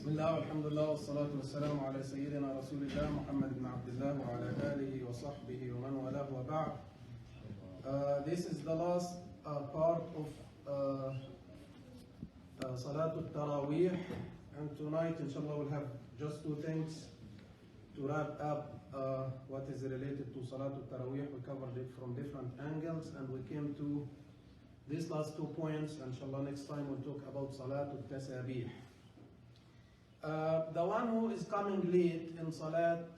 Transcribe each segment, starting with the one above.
بسم الله والحمد لله والصلاة والسلام على سيدنا رسول الله محمد بن عبد الله وعلى آله وصحبه ومن والاه وبعد. This is the last part of Salat Taraweeh, and tonight inshallah we'll have just two things to wrap up what is related to Salat Taraweeh. We covered it from different angles and we came to these last 2 points. Inshallah next time we'll talk about Salat Tasabih. The one who is coming late in Salat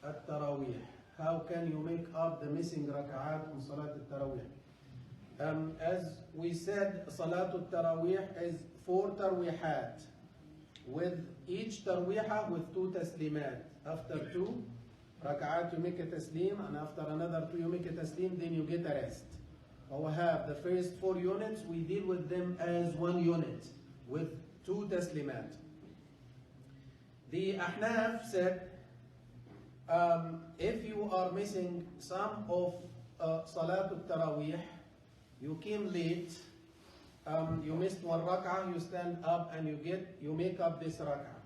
al-Taraweeh, how can you make up the missing rak'at in Salat al-Taraweeh? As we said, Salat al-Taraweeh is 4 tarweehat, with each tarweeha with 2 taslimat. After 2 rak'at you make a taslim, and after another 2 you make a taslim, then you get a rest. We have the first 4 units, we deal with them as 1 unit with 2 taslimat. The Ahnaf said, if you are missing some of Salat al-Taraweeh, you came late, you missed 1 rak'ah, you stand up and you make up this rak'ah.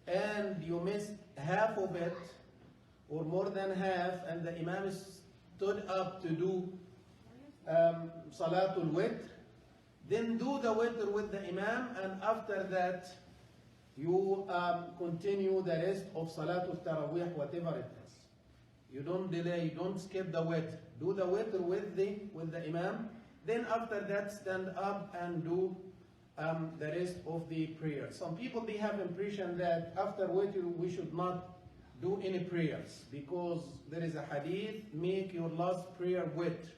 And you missed half of it, or more than half, and the Imam stood up to do Salatul Witr, then do the Witr with the Imam, and after that you continue the rest of Salatul Taraweeh, whatever it is. You don't delay, you don't skip the Witr. Do the Witr with the Imam, then after that stand up and do the rest of the prayer. Some people, they have impression that after Witr we should not do any prayers, because there is a hadith, make your last prayer Witr.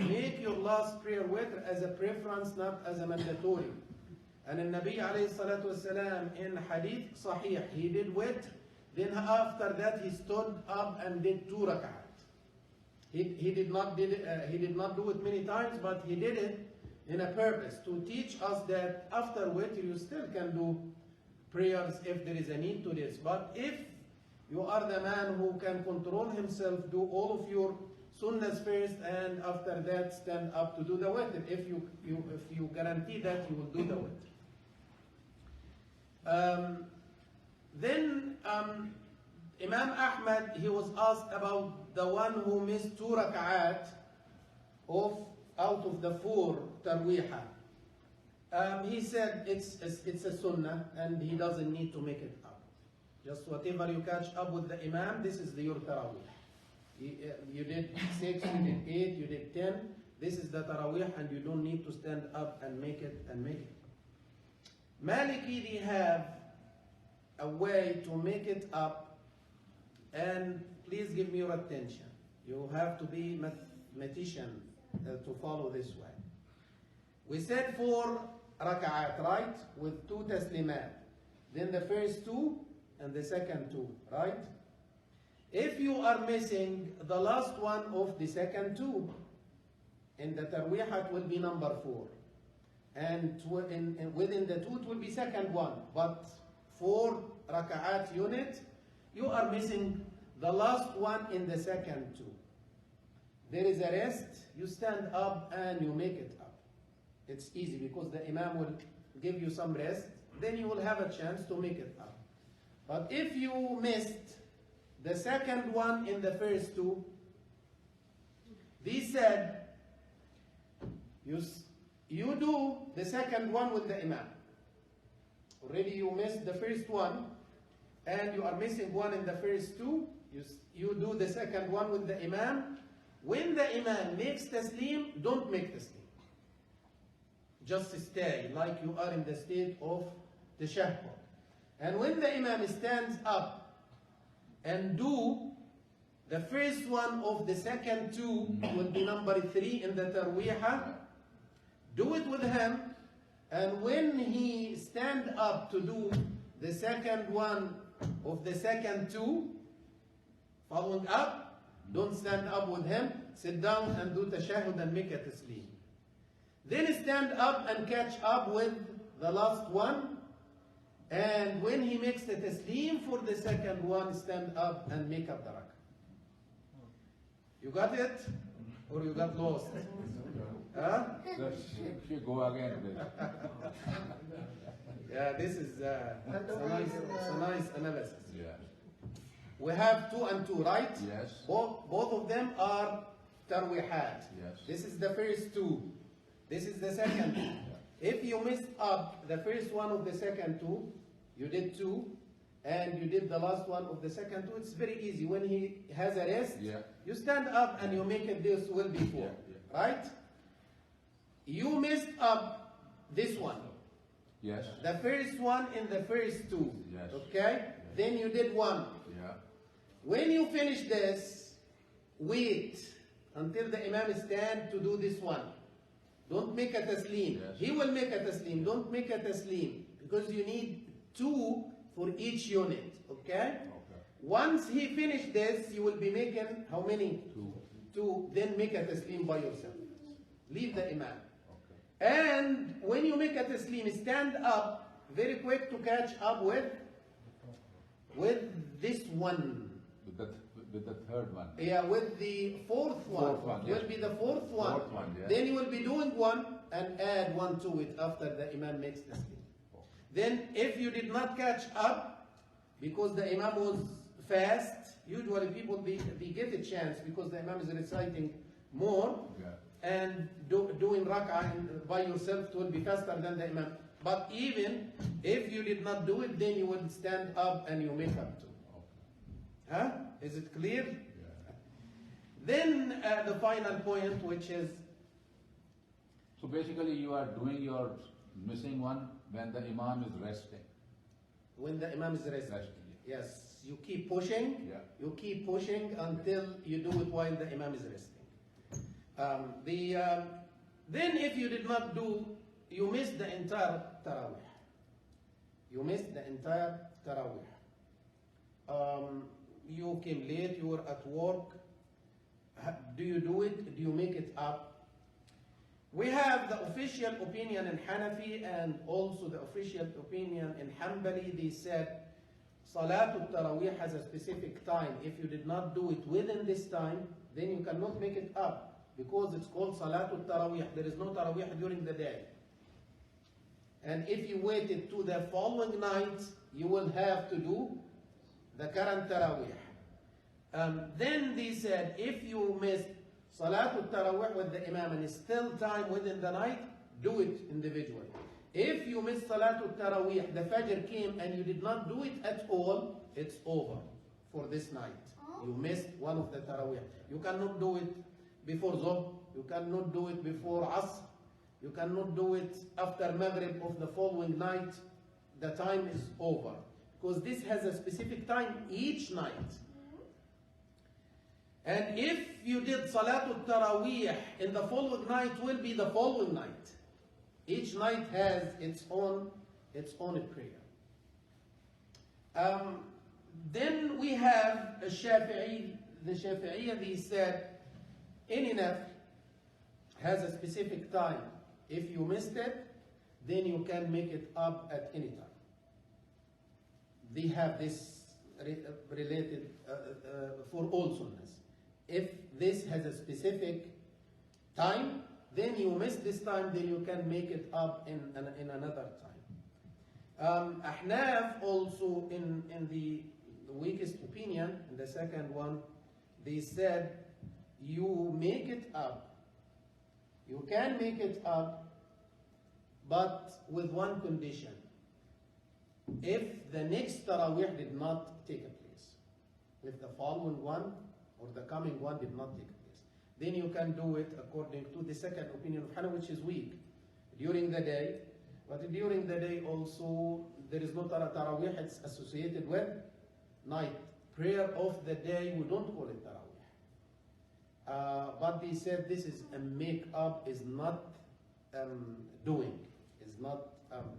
Make your last prayer Witr as a preference, not as a mandatory. And the Nabi alayhi salatu wasalam in hadith sahih, he did Witr, then after that he stood up and did 2 rak'at. He did not do it many times, but he did it in a purpose to teach us that after Witr you still can do prayers if there is a need to this. But if you are the man who can control himself, do all of your sunnahs first and after that stand up to do the Witr. If you guarantee that you will do the Witr. Then Imam Ahmad, he was asked about the one who missed 2 rak'at out of the 4 tarweeha. He said it's a sunnah and he doesn't need to make it up. Just whatever you catch up with the Imam, this is your Taraweeh. You did 6, you did 8, you did 10. This is the Taraweeh and you don't need to stand up and make it. Maliki, they have a way to make it up, and please give me your attention. You have to be mathematician to follow this way. We said 4 rak'at, right? With 2 taslimat. Then the first 2 and the second 2, right? If you are missing the last one of the second 2, in the tarweehat will be number 4. And within the 2 it will be second 1. But 4 rak'at unit, you are missing the last one in the second 2. There is a rest, you stand up and you make it up. It's easy because the Imam will give you some rest, then you will have a chance to make it up. But if you missed the second one in the first 2, they said you do the second one with the Imam. Already you missed the first one and you are missing 1 in the first 2. You do the second one with the Imam. When the Imam makes taslim, don't make taslim. Just stay like you are in the state of tashahhud. And when the Imam stands up and do the first one of the second 2, will be number 3 in the tarweeha, do it with him, and when he stand up to do the second one of the second 2, following up, don't stand up with him, sit down and do tashahhud and make a taslim. Then stand up and catch up with the last one, and when he makes the taslim for the second one, stand up and make up the rak'ah. You got it? Or you got lost? Huh? She go again. Yeah, this is it's a nice analysis. Yeah. We have 2 and 2, right? Yes. Both of them are tarwihat. Yes. This is the first 2. This is the second 2. If you missed up the first one of the second 2, you did 2, and you did the last one of the second 2, it's very easy. When he has a rest, you stand up and you make it this well before, right? You missed up this one. Yes. The first one in the first 2. Yes. Okay? Yes. Then you did 1. Yeah. When you finish this, wait until the Imam stand to do this one. Don't make a taslim. Yes. He will make a taslim. Don't make a taslim, because you need 2 for each unit. Okay? Once he finished this, you will be making how many? 2. Then make a taslim by yourself. Leave the Imam. And when you make a taslim, stand up very quick to catch up with this one. With the third one. Yeah, with the fourth one. Will be the fourth one. Then you will be doing 1 and add 1 to it after the Imam makes taslim. Then if you did not catch up, because the Imam was fast, usually people they get a chance because the Imam is reciting more. And doing rak'ah by yourself will be faster than the Imam. But even if you did not do it, then you will stand up and you make up too. Huh? Is it clear? Yeah. Then the final point, which is... So basically you are doing your missing one when the Imam is resting. When the Imam is resting. Yes. You keep pushing. Yeah. You keep pushing until you do it while the Imam is resting. Then if you did not do, you missed the entire Taraweeh. You missed the entire Taraweeh. You came late, you were at work. Do you do it? Do you make it up? We have the official opinion in Hanafi and also the official opinion in Hanbali. They said Salatul Taraweeh has a specific time. If you did not do it within this time, then you cannot make it up. Because it's called Salatul Taraweeh. There is no Taraweeh during the day. And if you waited to the following night, you will have to do the current Taraweeh. Then they said, if you missed Salatul Taraweeh with the Imam and it's still time within the night, do it individually. If you missed Salatul Taraweeh, the Fajr came and you did not do it at all, it's over for this night. You missed one of the Taraweeh. You cannot do it before Zuhr, you cannot do it before Asr, you cannot do it after Maghrib of the following night. The time is over. Because this has a specific time each night. And if you did Salatul Taraweeh in the following night, will be the following night. Each night has its own prayer. Then we have a Shafi'i. The Shafi'iyya, they said, any nafl has a specific time. If you missed it, then you can make it up at any time. They have this related for all sunnahs. If this has a specific time, then you miss this time, then you can make it up in another time. Ahnaf also in the weakest opinion, in the second one, they said you make it up. You can make it up, but with one condition. If the next Taraweeh did not take place, if the following one or the coming one did not take place, then you can do it according to the second opinion of Hana, which is weak, during the day. But during the day also, there is no Taraweeh, it's associated with night. Prayer of the day, we don't call it Taraweeh. But they said this is a make-up, is not doing, is not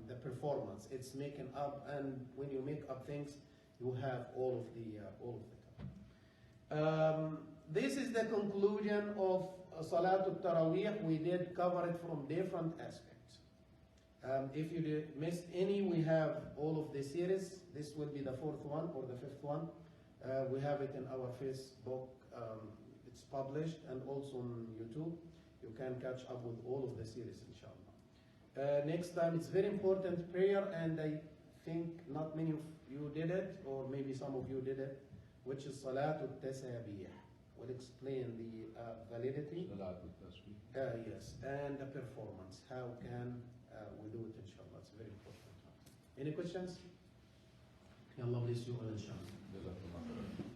the performance. It's making up, and when you make up things, you have all of the time. This is the conclusion of Salatul Taraweeh. We did cover it from different aspects. If you missed any, we have all of the series. This will be the fourth one or the fifth one. We have it in our Facebook. It's published, and also on YouTube. You can catch up with all of the series, inshallah. Next time, it's very important prayer, and I think not many of you did it, or maybe some of you did it, which is Salat al-Tasabih. We'll explain the validity. Salat al-Tasbih. Yes, and the performance. How can we do it, inshallah? It's very important. Any questions? Allah bless you all, inshallah. Jazakallah.